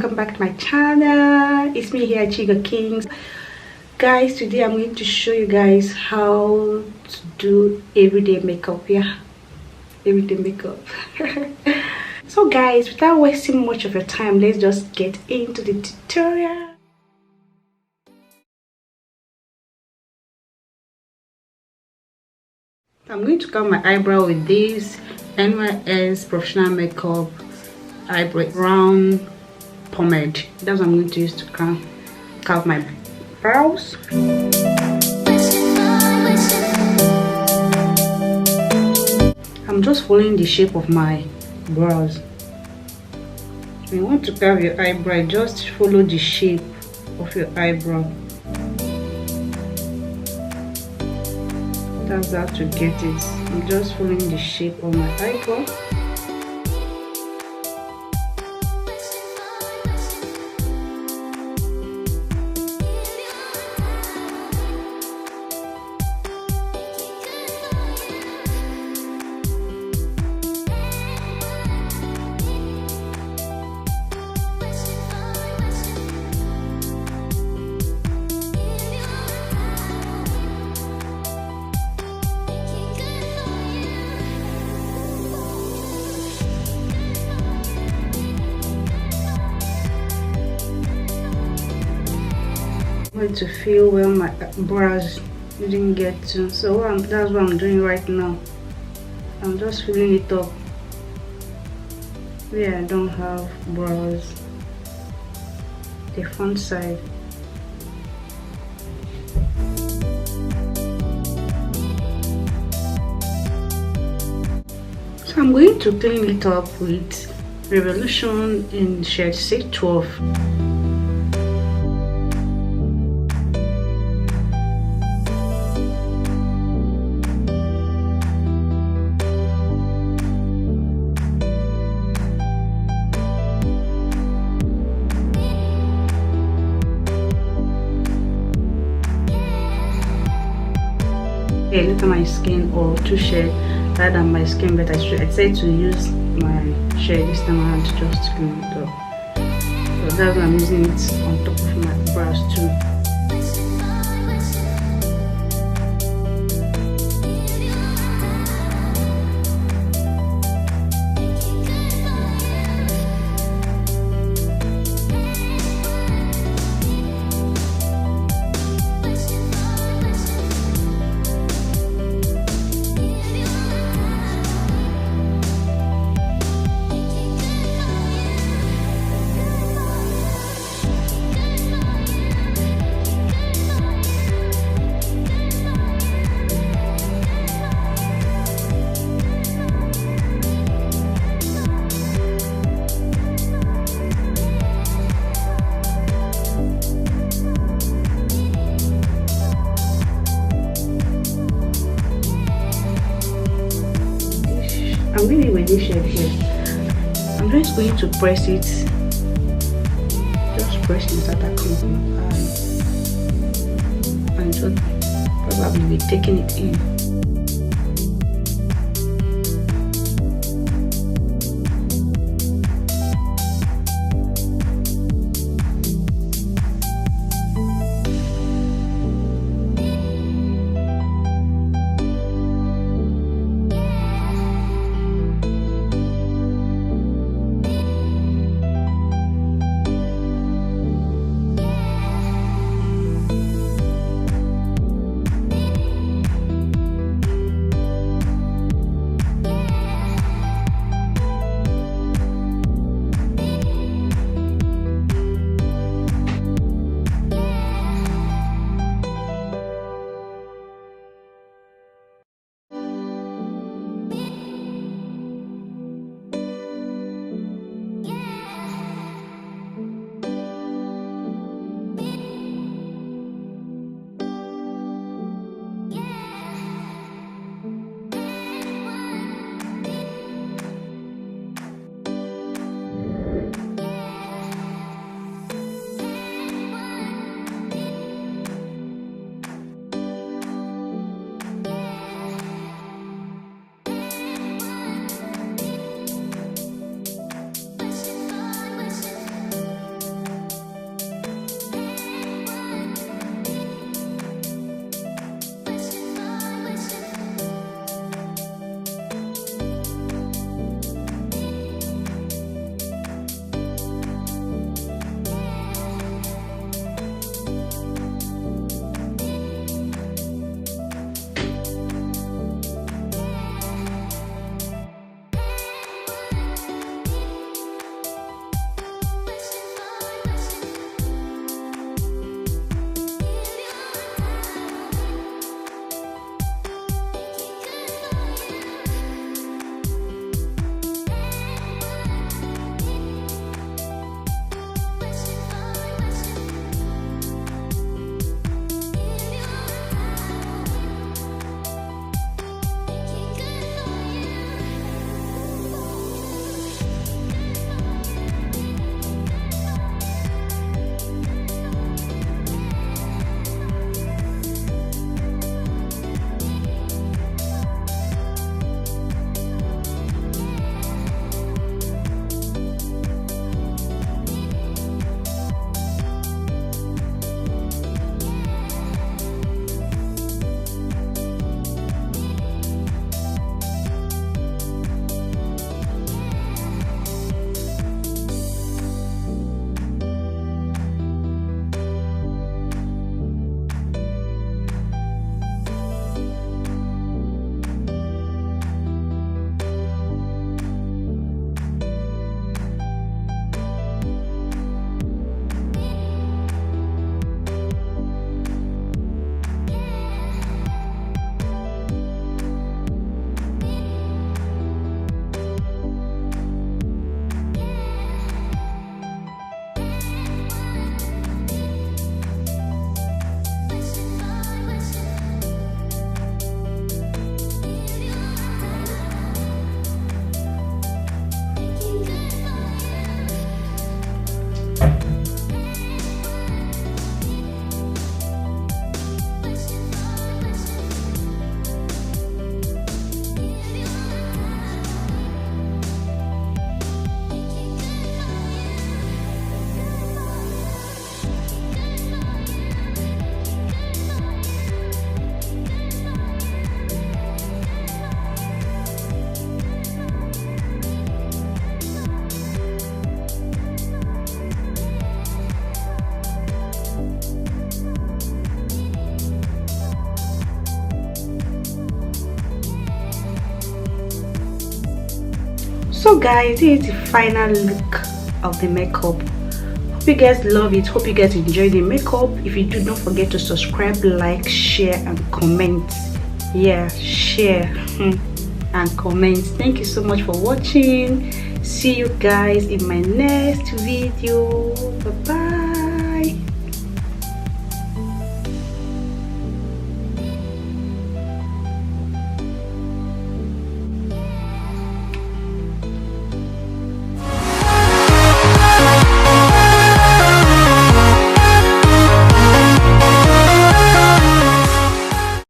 welcome back to my channel. It's me here, Chiga Kings. Guys, today I'm going to show you guys how to do everyday makeup. Yeah, everyday makeup. So guys, without wasting much of your time, let's just get into the tutorial. I'm going to curl my eyebrow with this NYS Professional Makeup eyebrow round pomade. That's what I'm going to use to curl my brows. I'm just following the shape of my brows. When you want to curve your eyebrow, just follow the shape of your eyebrow. That's how to get it. I'm just following the shape of my eyebrow. To feel where my brows didn't get to, so that's what I'm doing right now. I'm just filling it up where I don't have brows, the front side. So I'm going to clean it up with Revolution in shade 612. Hey, look at my skin, or two shades rather than my skin, but I decided to use my shade this time around to just clean it up. So that's why I'm using it on top of my brows too. I'm really with this shade here. I'm just going to press it. Just press it so that comes in my eye. And just probably be taking it in. So guys, this is the final look of the makeup. Hope you guys love it. Hope you guys enjoy the makeup. If you do, don't forget to subscribe, like, share and comment. Yeah, share and comment. Thank you so much for watching. See you guys in my next video. Bye bye.